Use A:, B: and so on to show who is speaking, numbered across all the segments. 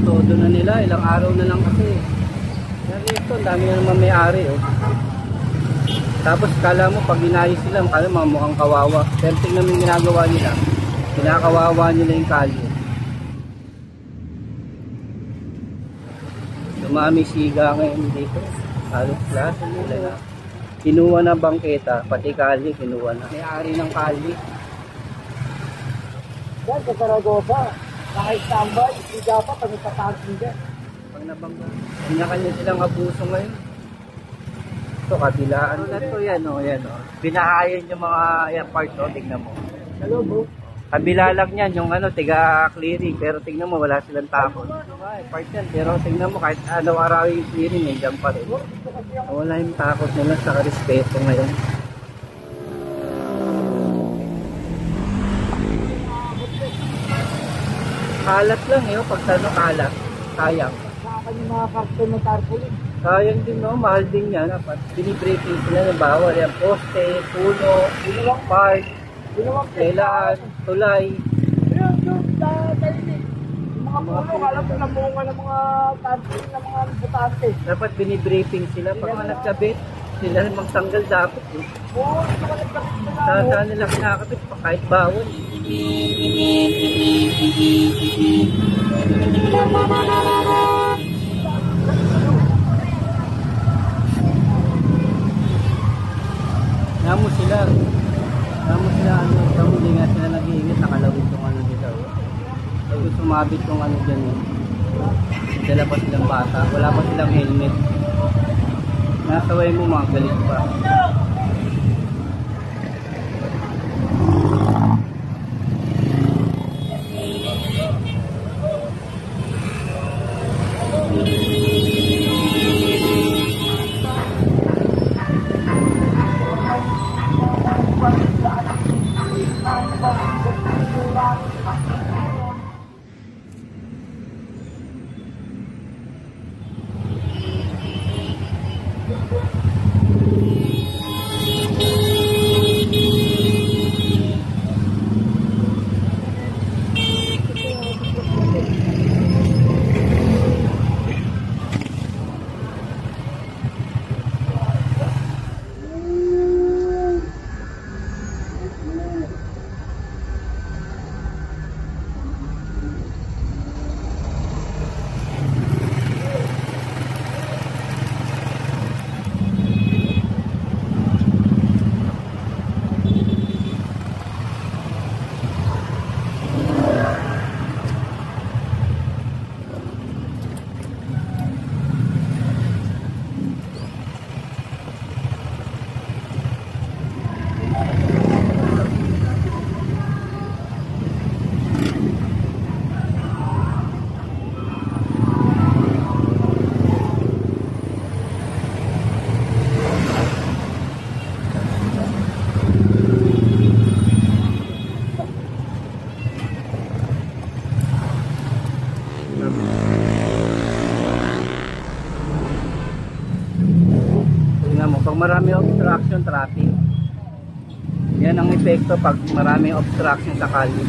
A: todo na nila, ilang araw na lang kasi. Kasi ito, dami na naman may-ari oh. Tapos kala mo pag inayos sila, kala mo mukhang kawawa. Pero tingnan mo yung ginagawa nila, kinakawawa nila yung kalye. Dumami siga ngayon dito, halos lahat nila na. Kinuha na bangketa, pati kalye kinuha na. May-ari ng kalye.
B: Yan, sa Saragosa, naka-standby, hindi dapat pag nagtatagin dyan.
A: Pag nabangga, kanya-kanya silang abuso ngayon. Ito, kabilaan na ito, yan o, yan o. Binahayan yung mga yan, part o, tignan mo.
B: Hello, bro.
A: Kabila lang yan, yung ano, tiga-clearing, pero tignan mo, wala silang takot. Part yan, pero tignan mo, kahit araw-araw yung clearing, nandiyan pa rin. Wala yung takot nila sa respeto ngayon. Kalat lang yun, pag ano kalat, sayang.
B: Saka yung mga carton ng tarpaulin.
A: Sayang din no, mahal din yan. Binibreaking sila ng bawal. Yan, poste, puno, park, kailaan, tulay.
B: Pero yung dahil yung mga puno, alam mo na bunga ng mga tarpaulin ng mga butante.
A: Dapat binibriefing sila. Pag mga nagkabit, sila magtanggal dapat.
B: Oo, ito ka nagkabit na
A: Saan nila kinakabit pa kahit bawal. Namo sila ano, hindi nga sila nag-iingat, nakalawin tong ano dito. Pag sumabit tong ano dyan eh. Dala pa silang bata, wala pa silang helmet. Nasaway mo mga galit pa. Pag marami obstruction traffic, yan ang epekto pag marami obstruction sa kalye.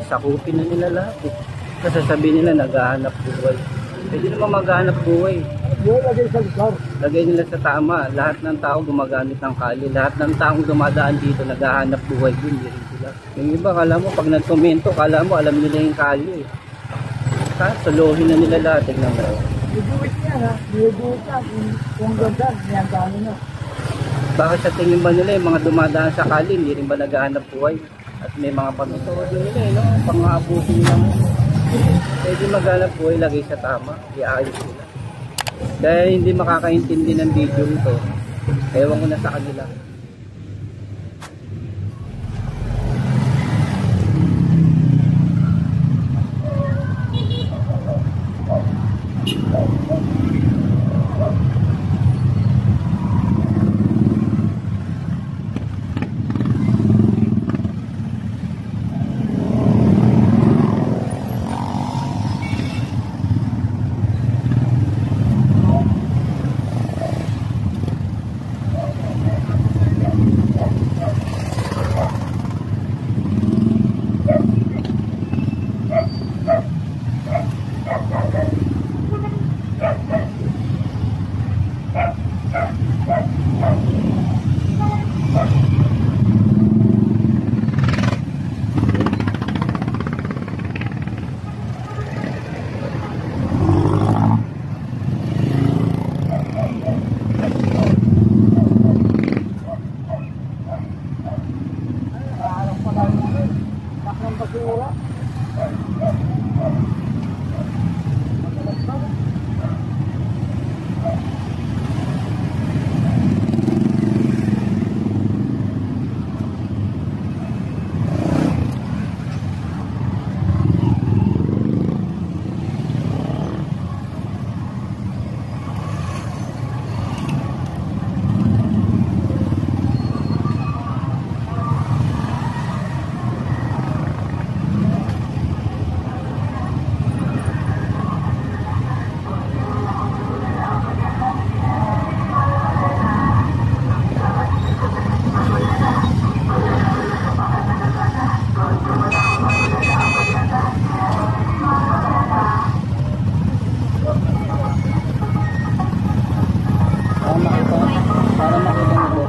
A: Sakupin na nila lahat eh. Kasi sasabihin nila naghahanap buhay. Pwede naman maghahanap buhay.
B: lagay sa lugar.
A: Lagay nila sa tama. Lahat ng tao gumagamit ng kalye. Lahat ng taong dumadaan dito naghahanap buhay din. Hindi rin sila. Yung iba, kala mo pag nagkomento, kala mo alam nila yung kalye. Suluhin na nila lahat. Tignan mo.
B: Niguwit niya ha. Niguwit niya. Kung ganda, niyan dami na.
A: Bakit sa tingin ba nila yung mga dumadaan sa kalye, hindi rin ba naghahanap buhay? At may mga pamituod nila eh, no? Pang-aabusin nila mo. Pwede maghanap buhay, lagay sa tama. Iayos nila. Dahil hindi makakaintindi ng video nito, ewan ko na sa kanila.
B: ng basura.
A: Para makita nito.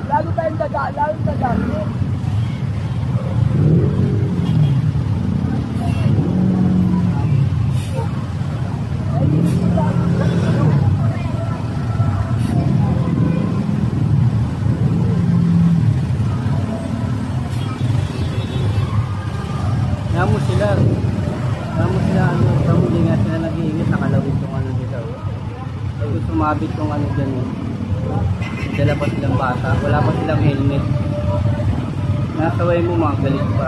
A: Lalo tayong dadami. Namo sila ano, hindi nga sila nag-iingat, nakalawit yung ano nila. Ay kung sumabit yung ano dyan eh. Dala pa silang bata, wala pa silang helmet. Nasaway mo mga galit pa.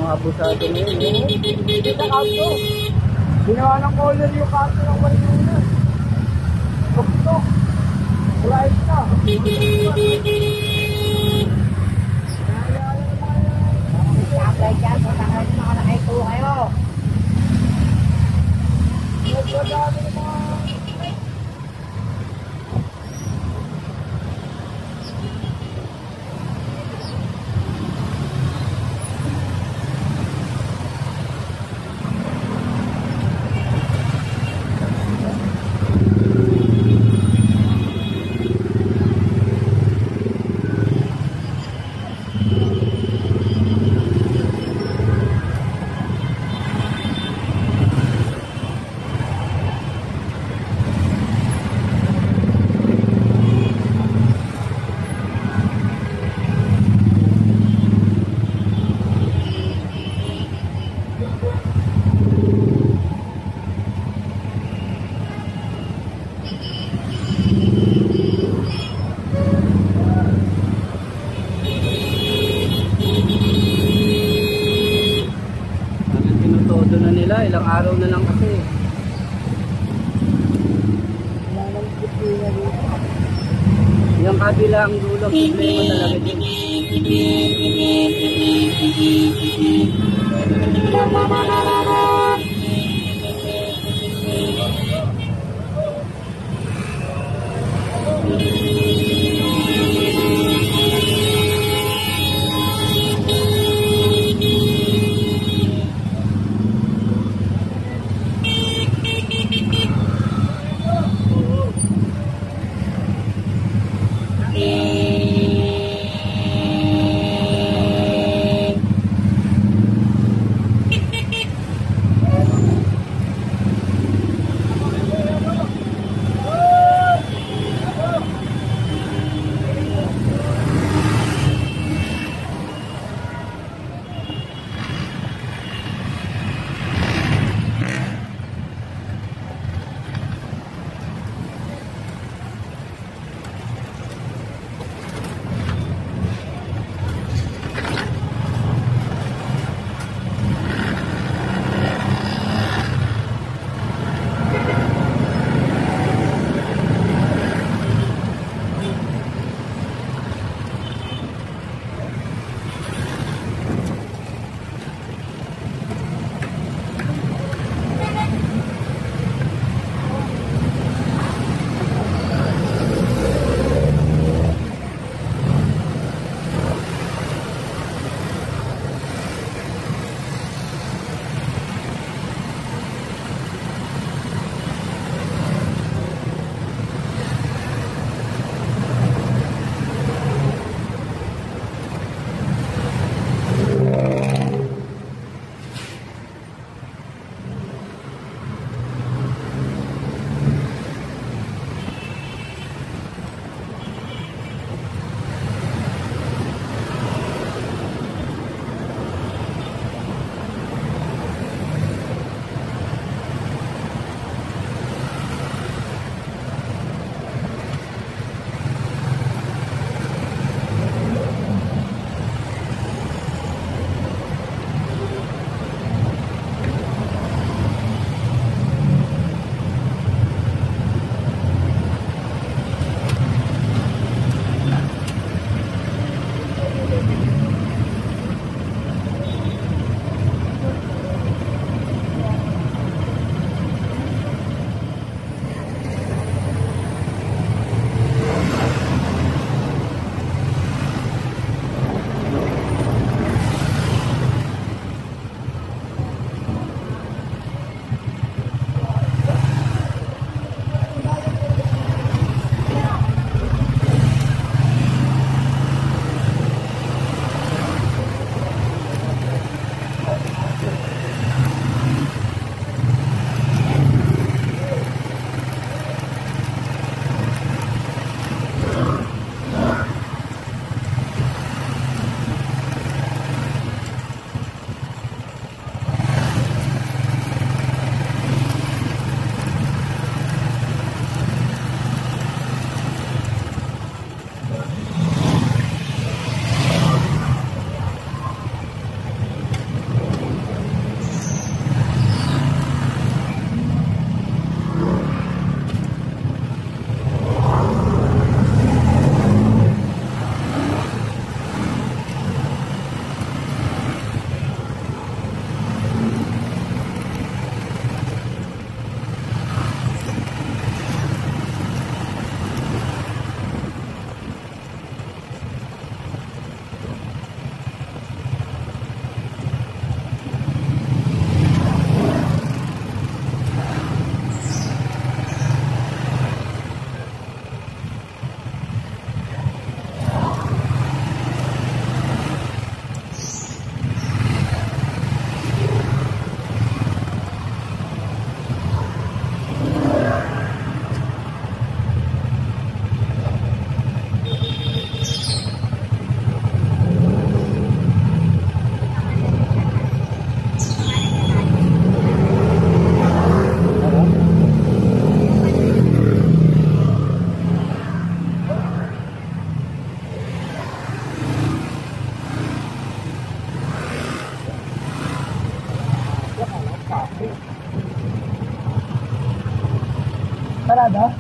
A: mga abusado ngayon.
B: Hindi na kanto. Ginawa ng color yung kanto ng Marinunas. Tuktok. Right na.
C: Apply dyan, kung saan mga nakaikulo kayo.
B: Nagpadami ng mga...
A: Tinutodo na nila, ilang araw na lang kasi. Yung kabilang dulo, problema talaga din.
B: parada?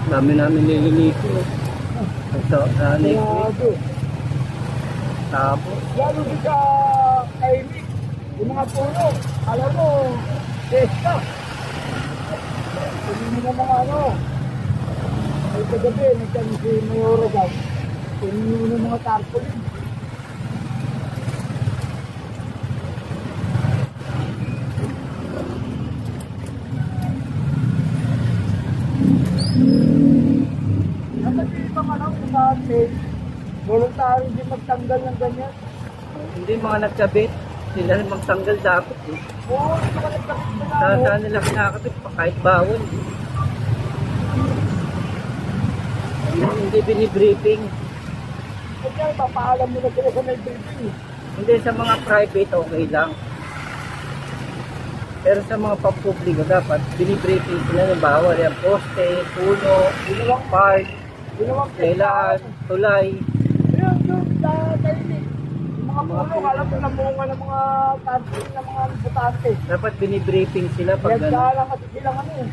A: Dami namin nililito. Ito, next week.
B: Grabe.
A: Tapos,
B: Lalo din sa kaimik, yung mga puno, alam mo, testa. Hindi mo mga ano, ay kagabi, nagkano si Mayoro daw, hindi mo ng mga tarpaulin. Kasi ibang ano, kung saan voluntary din magtanggal ng ganyan.
A: hindi mga nagkabit. Sila rin magtanggal dapat eh.
B: Oo, hindi ka nagkakit na
A: Saan nila kinakabit pa kahit bawal. Hindi binibriefing.
B: Kaya papaalam mo na sila sa may briefing.
A: Hindi sa mga private okay lang. Pero sa mga pampubliko dapat binibriefing sila ng bawal. Yan, poste, puno, park, kailangan, tulay.
B: Yun, yun, sa tahimik. Yung mga puno, alam mo na bunga ng mga tarpaulin ng mga butante.
A: Dapat binibriefing sila pag
B: Kaya
A: gano'n.
B: lang kasi silang ano eh.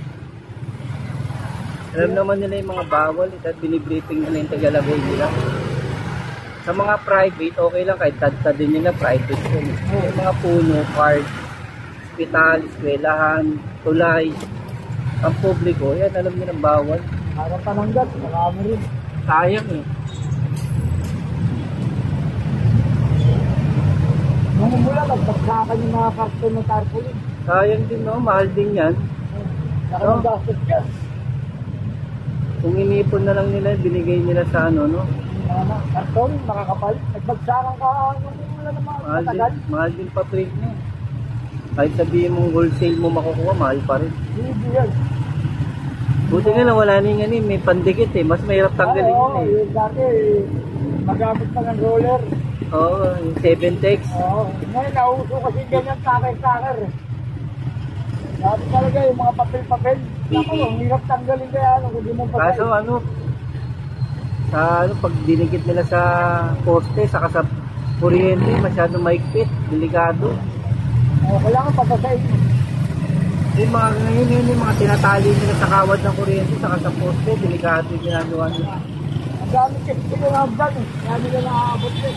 A: Alam naman nila yung mga bawal at binibriefing nila yung tagalagay nila. Sa mga private, okay lang kahit tad-tadin nila private yun. Yung mga puno, park, hospital, eskwelahan, tulay, ang publiko, yan alam nilang bawal.
B: Parang pananggat, marami rin.
A: Sayang eh.
B: Nung mula, nagpagsakan yung mga karton ng tarpaulin.
A: Sayang din no, mahal din yan.
B: Saka ng gastos yan.
A: Kung inipon na lang nila, binigay nila sa ano, no?
B: Karton, makakapal. Nagpagsakan ka nung mula ng mga matagal.
A: Mahal din pa print niya. Kahit sabihin mong wholesale mo makukuha, mahal pa rin.
B: Hindi yan.
A: Buti nga lang, wala na yung ano, may pandikit eh. Mas mahirap tanggalin yun eh.
B: Yung dati, magamit pa ng roller.
A: Oo, yung 7-tex.
B: Oo. Ngayon, nauso kasi ganyan taker-taker. Dati talaga yung mga papel-papel. Naku, ang hirap tanggalin kaya ano, kung di mo patay.
A: Kaso ano, sa ano, pag dinigit nila sa poste, saka sa kuryente, masyado maigpit, delikado.
B: Kailangan papasayin.
A: Yung mga ngayon, yung mga tinatali nila sa kawad ng kuryente, saka sa poste, delikado yung ginagawa nila.
B: Ang dami kasi sila na hagdan eh. Kaya nila nakaabot eh.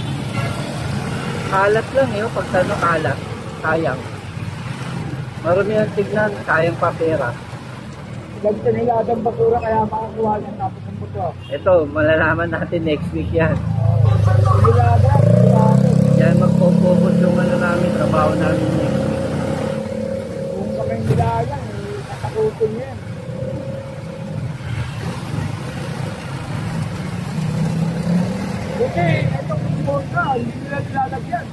A: Kalat lang eh, pag ano, kalat, sayang. Marami ang tignan, sayang pa pera.
B: Ganito nila ang basura kaya makakuha niya tapos ang buto.
A: Ito, malalaman natin next week yan.
B: Nilaga, nilaga.
A: Yan, magpo-focus yung ano namin, trabaho namin next week.
B: Kung kami nilaga, natakutin niya yan. Buti, itong bulsa, hindi nila nilalagyan.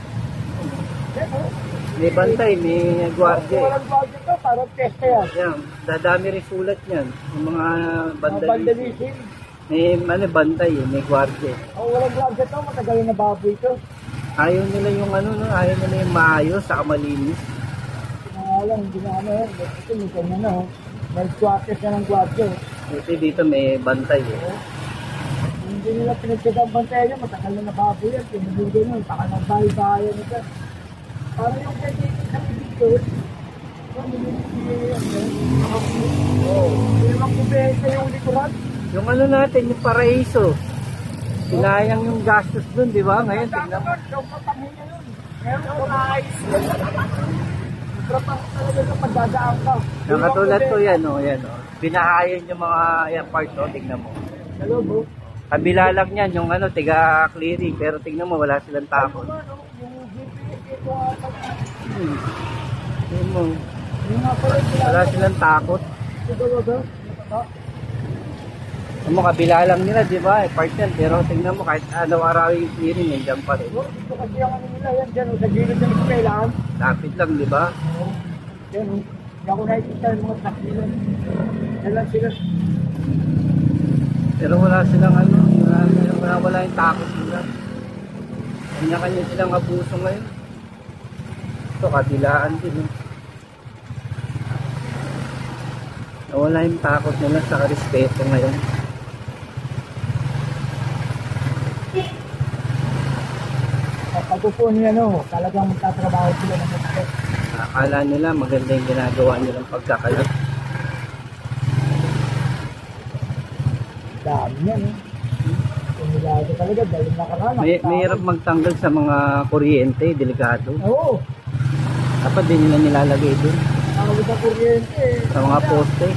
A: May bantay, may gwardiya.
B: Walang budget to, parang testa yan.
A: Yan, dadami rin sulat yan. Yung mga
B: Mga
A: bandalisin.
B: bandalisin.
A: May ano, bantay eh, may gwardiya.
B: Walang budget to, matagal na baboy to.
A: Ayaw nila yung ano, no? Ayaw nila yung maayos, saka malinis.
B: Lang, hindi na ano, ito may ganyan na. May squatters na ng gwardiya.
A: Kasi dito may bantay eh.
B: Hindi nila pinagsagang bantayan niya, matagal na nababoy yan. Pinagigil nun, baka nagbahay-bahayan nito. Parang yung kay dito. Oo. Hindi naman kubenta yung likuran.
A: Yung ano natin, yung paraiso. Sinayang yung gastos dun, di ba? Ngayon, tignan mo.
B: Yung patangin yun. Meron ko na ayos. Trapang talaga sa pagdadaan ka.
A: Nakatulad ko yan, o. Yan, o. Binahayan yung mga yan part, o. Tignan mo.
B: Hello, bro.
A: Kabila lang yan, yung ano, tiga-clearing. Pero tignan mo, wala silang takot.
B: Yung GPS ito ata.
A: Tignan mo.
B: Yung nga pala sila.
A: Wala silang takot.
B: Ito ba?
A: Tignan mo, kabila lang nila, di ba? Part yan. Pero tignan mo, kahit araw-araw yung clearing, yan dyan pa rin.
B: Ito kasi ang ano nila yan dyan. Sa gilid ng eskwelahan.
A: Lapit lang, di ba?
B: Yan. Hindi ako nakikita yung mga takbilan. Yan lang sila.
A: Pero wala silang ano, wala yung takot nila. Kanya-kanya silang abuso ngayon. Ito, kabilaan din. Wala yung takot nila sa respeto ngayon.
B: Pag upo niya, no, talagang magtatrabaho sila ng mga.
A: Akala nila maganda yung ginagawa nilang pagkakalat.
B: Dami yan, eh. Kumilado talaga, dahil nakaraan.
A: Mahirap magtanggal sa mga kuryente, delikado.
B: Oo.
A: Dapat din nila nilalagay dun.
B: Tawag sa kuryente.
A: Sa mga poste.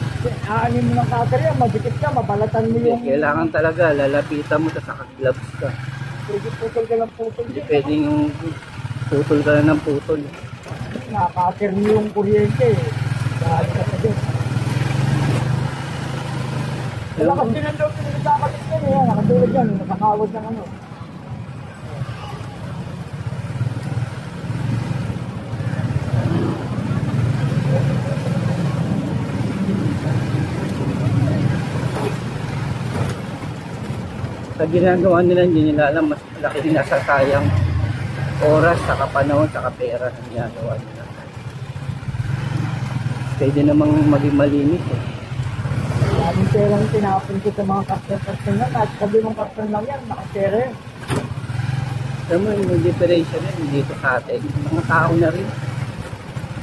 B: Aanin mo ng cutter yan, madikit ka, mabalatan mo yung...
A: Kailangan talaga, lalapitan mo sa gloves ka.
B: Putol ka lang putol.
A: Hindi pwedeng yung putol ka na ng putol.
B: Nakacutter mo yung kuryente. Dahil ka pa dyan. Wala kasi nandaw pinagkakalit yan eh. Nakatulad yan, nakakawad ng ano.
A: Sa ginagawa nila, hindi nila alam, mas laki nasasayang oras, saka panahon, saka pera na ginagawa nila. Pwede namang maging malinis eh.
B: Maraming perang tinapon ko sa mga kapten na. At sabi mong kapten lang yan, nakapera yan.
A: Alam mo, yung differential yan dito sa atin. Mga tao na rin.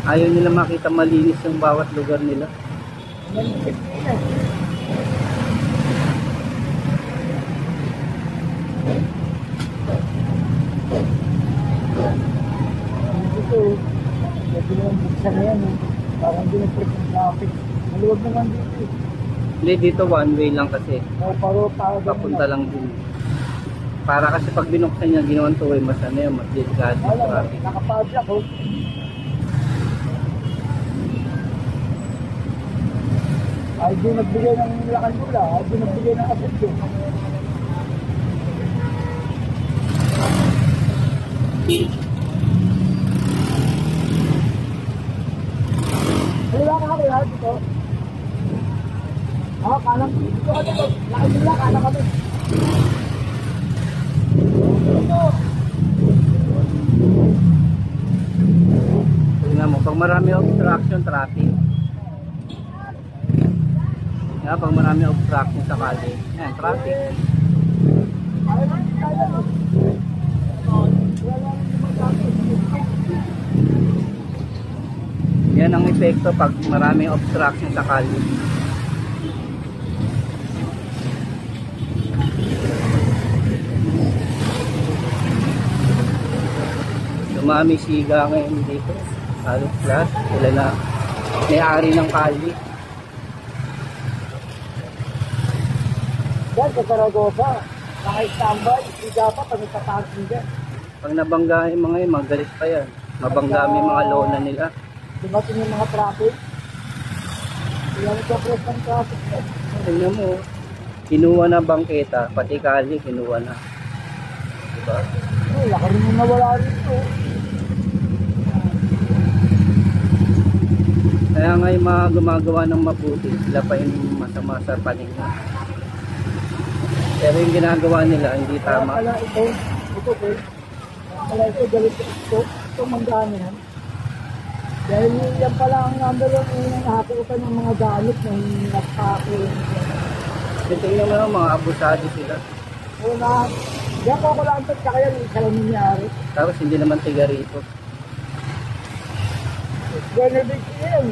A: Ayaw nila makita malinis yung bawat lugar nila.
B: Yan yung safety na. Dito, pwede naman buksan na yan. Parang diniprit ng traffic. Maluwag naman dito.
A: Hindi, dito one way lang kasi.
B: Paro
A: Papunta lang din. Para kasi pag binuksan niya, ginawan to way, mas ano yun, mas delikado yung
B: Alam,
A: traffic.
B: nakapadlock oh. Ay di nagbigay ng lakan nila, ay di nagbigay ng asset yun. Wala ka kami ha dito. Kanang dito ka dito. Lakan nila, kanang kami.
A: Tingnan mo, pag marami obstruction, traffic. Yan, pag marami obstruction sa kali, yan, traffic. Yan ang epekto pag maraming obstruction sa kali. Dumami siga ngayon dito. Halos lahat. Sila na may-ari ng kali.
B: Yan sa Saragosa, naka-standby, hindi dapat pag nagtatagin dyan.
A: Pag nabangga yung mga yun, magalit pa yan. Mabangga yung mga lona nila.
B: Dumating yung mga traffic. Kaya nagka-press ng traffic yan.
A: Tingnan mo, kinuha na bangketa, pati kali kinuha na. Diba?
B: Ay, laki rin yung nawala rito.
A: Kaya nga yung mga gumagawa ng mabuti, sila pa yung masama sa paningin. Pero yung ginagawa nila, hindi tama.
B: Kaya pala ito, okay. Kaya pala ito, galit ito manggana yan. Dahil yan pala ang number yung nakakutan ng mga gamit na nagpako.
A: Tingnan mo lang, mga abusado sila.
B: Una, yan po ako lang kaya yung isa lang nangyari.
A: Tapos hindi naman tiga rito.
B: Gano'n big yan.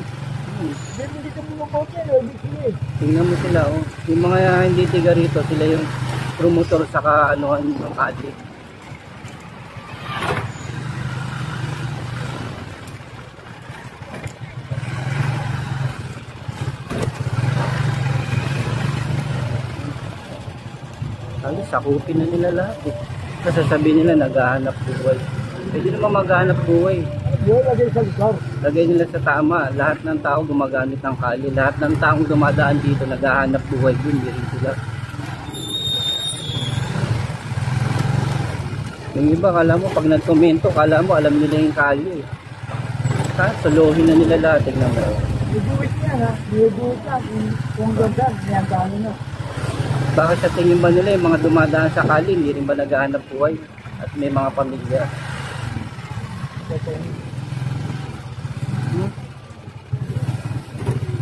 B: Hindi ka mumukote, big yan.
A: Tingnan mo sila, oh. Yung mga hindi tiga rito, sila yung promotor sa kaanuhan ng kali. Ano, sakupin na nila lahat eh. Sasabihin nila naghahanap buhay. Pwede naman maghahanap buhay.
B: Yun, lagay sa lugar.
A: Lagay nila sa tama. Lahat ng tao gumagamit ng kali. Lahat ng taong dumadaan dito naghahanap buhay dun. Hindi rin sila. Yung iba, kala mo pag nagkomento, kala mo alam nila yung kali eh. Suluhin na nila lahat. Tignan mo.
B: Nibuwit niya ha. Nibuwit ka. Kung ganda, niyang na.
A: Baka sa tingin ba nila yung mga dumadaan sa kali, hindi rin ba naghahanap buhay? At may mga pamilya.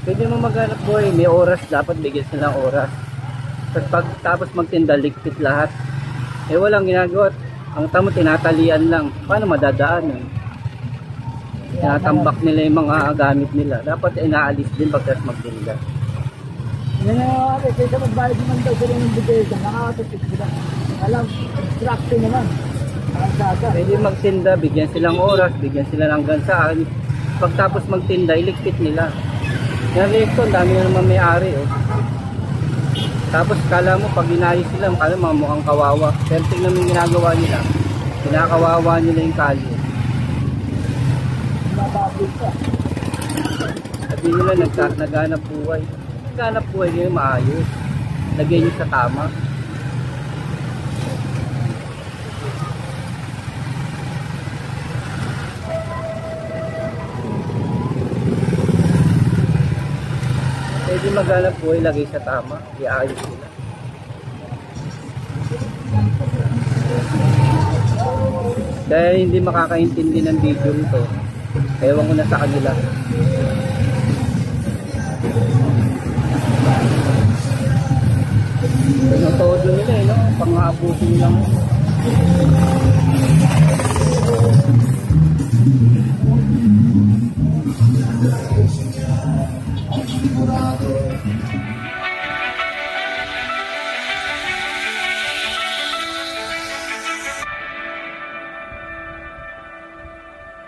A: Pwede mo maghanap buhay, may oras, dapat bigyan sila ng oras. Tapos magtinda, ligpit lahat. Eh walang ginagawa. Ang tamo tinatalian lang. Paano madadaan? Tinatambak nila yung mga gamit nila. Dapat inaalis din pagkas magtinda.
B: Yan ang kaysa magbayad naman daw sila ng bigay. Nakakatapit sila. Alam, instruction naman.
A: Pwede magtinda, bigyan silang oras, bigyan sila ng gansaan. Pagtapos magtinda, iligpit nila. Yan rito, dami na naman may-ari. Oh. Tapos kala mo, pag inayos sila, kala mga mukhang kawawa. Pero tingnan mo yung ginagawa nila. Kinakawawa nila yung kalye.
B: Nababit ka.
A: Sabi nila, naghanap buhay. Naghanap buhay nyo yung maayos. Lagay nyo sa tama. Pwede maghanap buhay, lagay sa tama. Iayos nila. Dahil hindi makakaintindi ng video nito, ewan ko na sa kanila. Todo nila eh, no? Pang-aabusin lang. Sigurado